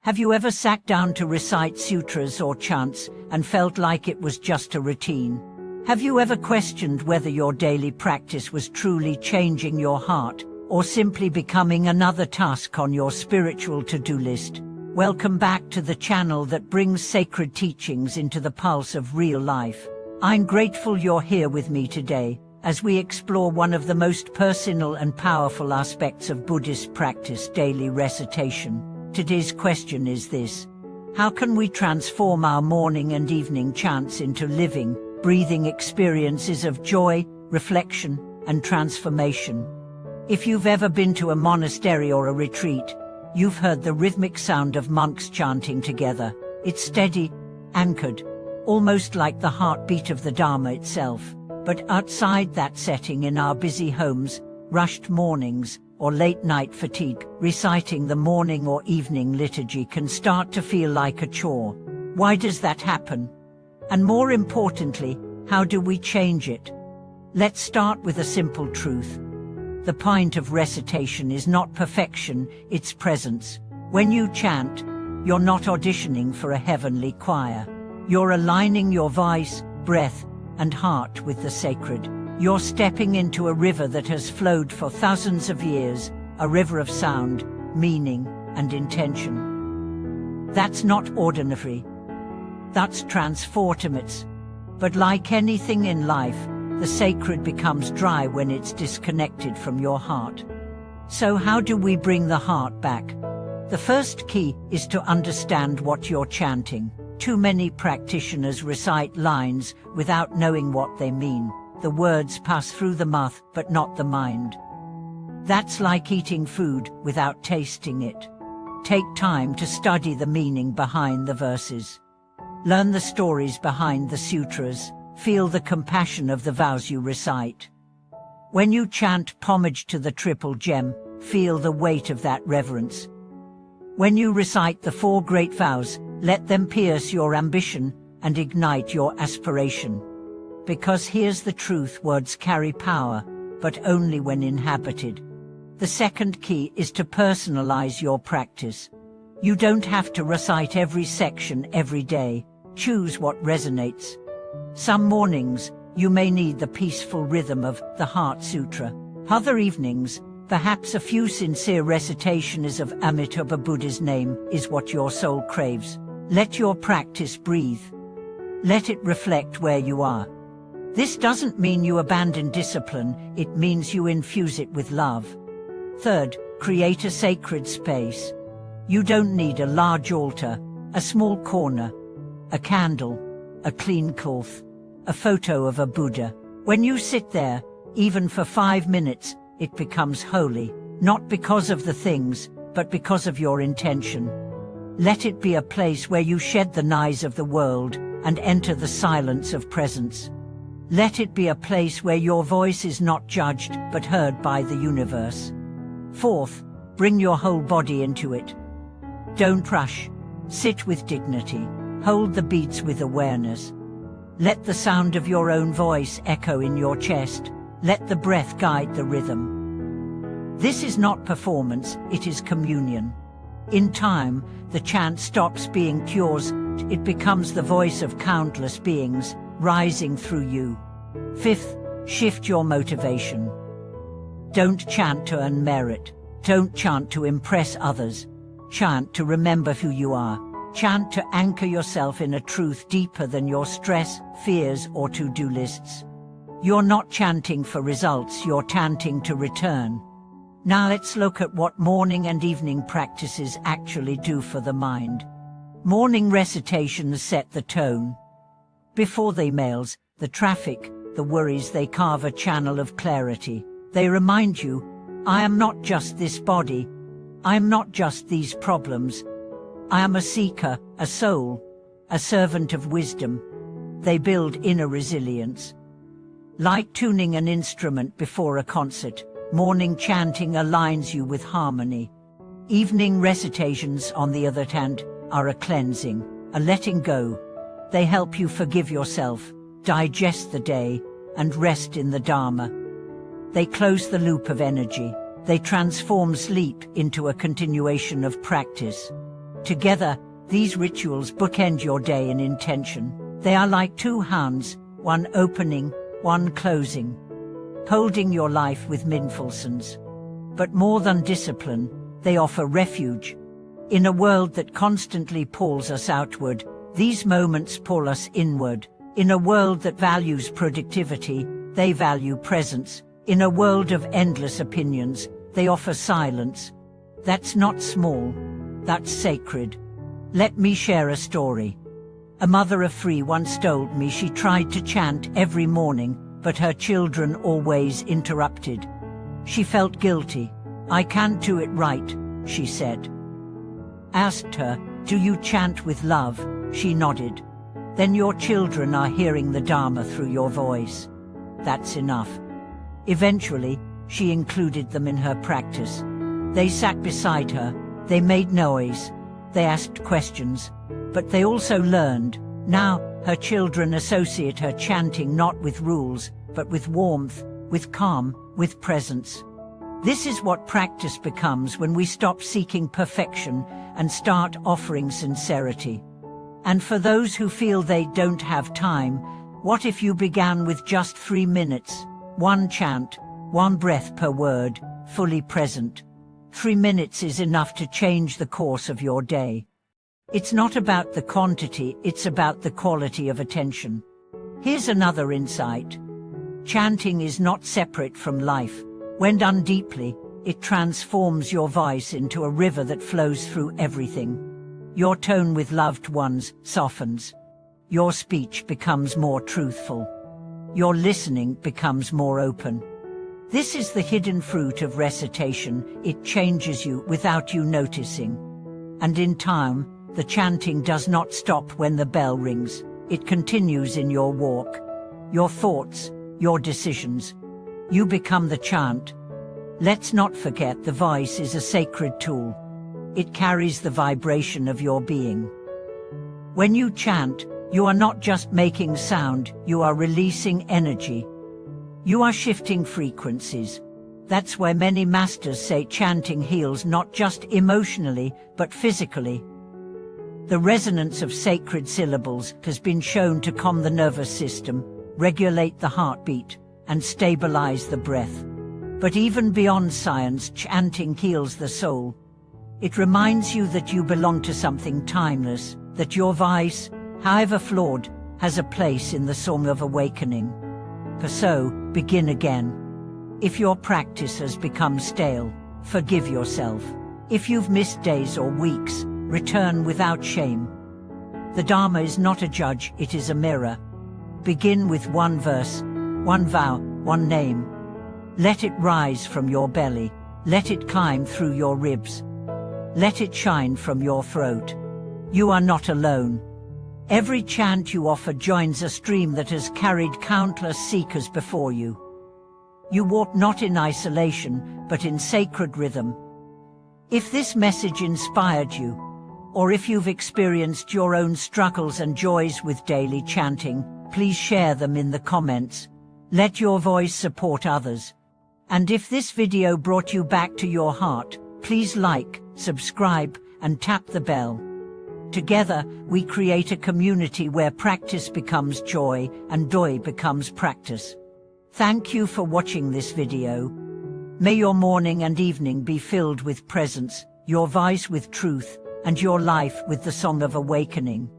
Have you ever sat down to recite sutras or chants and felt like it was just a routine? Have you ever questioned whether your daily practice was truly changing your heart, or simply becoming another task on your spiritual to-do list? Welcome back to the channel that brings sacred teachings into the pulse of real life. I'm grateful you're here with me today, as we explore one of the most personal and powerful aspects of Buddhist practice, daily recitation. Today's question is this: how can we transform our morning and evening chants into living, breathing experiences of joy, reflection, and transformation? If you've ever been to a monastery or a retreat, you've heard the rhythmic sound of monks chanting together. It's steady, anchored, almost like the heartbeat of the Dharma itself. But outside that setting, in our busy homes, rushed mornings, or late-night fatigue, reciting the morning or evening liturgy can start to feel like a chore. Why does that happen? And more importantly, how do we change it? Let's start with a simple truth. The point of recitation is not perfection, it's presence. When you chant, you're not auditioning for a heavenly choir. You're aligning your voice, breath, and heart with the sacred. You're stepping into a river that has flowed for thousands of years, a river of sound, meaning, and intention. That's not ordinary. That's transformative. But like anything in life, the sacred becomes dry when it's disconnected from your heart. So how do we bring the heart back? The first key is to understand what you're chanting. Too many practitioners recite lines without knowing what they mean. The words pass through the mouth, but not the mind. That's like eating food without tasting it. Take time to study the meaning behind the verses. Learn the stories behind the sutras. Feel the compassion of the vows you recite. When you chant homage to the triple gem, feel the weight of that reverence. When you recite the four great vows, let them pierce your ambition and ignite your aspiration. Because here's the truth: words carry power, but only when inhabited. The second key is to personalize your practice. You don't have to recite every section every day. Choose what resonates. Some mornings, you may need the peaceful rhythm of the Heart Sutra. Other evenings, perhaps a few sincere recitations of Amitabha Buddha's name is what your soul craves. Let your practice breathe. Let it reflect where you are. This doesn't mean you abandon discipline, it means you infuse it with love. Third, create a sacred space. You don't need a large altar, a small corner, a candle, a clean cloth, a photo of a Buddha. When you sit there, even for 5 minutes, it becomes holy, not because of the things, but because of your intention. Let it be a place where you shed the noise of the world and enter the silence of presence. Let it be a place where your voice is not judged, but heard by the universe. Fourth, bring your whole body into it. Don't rush. Sit with dignity. Hold the beats with awareness. Let the sound of your own voice echo in your chest. Let the breath guide the rhythm. This is not performance, it is communion. In time, the chant stops being yours, it becomes the voice of countless beings, rising through you. Fifth, shift your motivation. Don't chant to earn merit. Don't chant to impress others. Chant to remember who you are. Chant to anchor yourself in a truth deeper than your stress, fears, or to-do lists. You're not chanting for results, you're chanting to return. Now let's look at what morning and evening practices actually do for the mind. Morning recitations set the tone. Before the emails, the traffic, the worries, they carve a channel of clarity. They remind you, I am not just this body. I am not just these problems. I am a seeker, a soul, a servant of wisdom. They build inner resilience. Like tuning an instrument before a concert, morning chanting aligns you with harmony. Evening recitations, on the other hand, are a cleansing, a letting go. They help you forgive yourself, digest the day, and rest in the Dharma. They close the loop of energy. They transform sleep into a continuation of practice. Together, these rituals bookend your day in intention. They are like two hands, one opening, one closing, holding your life with mindfulness. But more than discipline, they offer refuge. In a world that constantly pulls us outward, these moments pull us inward. In a world that values productivity, they value presence. In a world of endless opinions, they offer silence. That's not small, that's sacred. Let me share a story. A mother of 3 once told me she tried to chant every morning, but her children always interrupted. She felt guilty. "I can't do it right," she said. Asked her, "Do you chant with love?" She nodded. "Then your children are hearing the Dharma through your voice. That's enough." Eventually, she included them in her practice. They sat beside her, they made noise, they asked questions, but they also learned. Now, her children associate her chanting not with rules, but with warmth, with calm, with presence. This is what practice becomes when we stop seeking perfection and start offering sincerity. And for those who feel they don't have time, what if you began with just 3 minutes? One chant, one breath per word, fully present. 3 minutes is enough to change the course of your day. It's not about the quantity, it's about the quality of attention. Here's another insight. Chanting is not separate from life. When done deeply, it transforms your voice into a river that flows through everything. Your tone with loved ones softens. Your speech becomes more truthful. Your listening becomes more open. This is the hidden fruit of recitation. It changes you without you noticing. And in time, the chanting does not stop when the bell rings. It continues in your walk, your thoughts, your decisions. You become the chant. Let's not forget the voice is a sacred tool. It carries the vibration of your being. When you chant, you are not just making sound, you are releasing energy. You are shifting frequencies. That's why many masters say chanting heals not just emotionally, but physically. The resonance of sacred syllables has been shown to calm the nervous system, regulate the heartbeat, and stabilize the breath. But even beyond science, chanting heals the soul. It reminds you that you belong to something timeless, that your voice, however flawed, has a place in the song of awakening. So, begin again. If your practice has become stale, forgive yourself. If you've missed days or weeks, return without shame. The Dharma is not a judge, it is a mirror. Begin with one verse, one vow, one name. Let it rise from your belly, let it climb through your ribs. Let it shine from your throat. You are not alone. Every chant you offer joins a stream that has carried countless seekers before you. You walk not in isolation, but in sacred rhythm. If this message inspired you, or if you've experienced your own struggles and joys with daily chanting, please share them in the comments. Let your voice support others. And if this video brought you back to your heart, please like, subscribe, and tap the bell. Together, we create a community where practice becomes joy and joy becomes practice. Thank you for watching this video. May your morning and evening be filled with presence, your voice with truth, and your life with the song of awakening.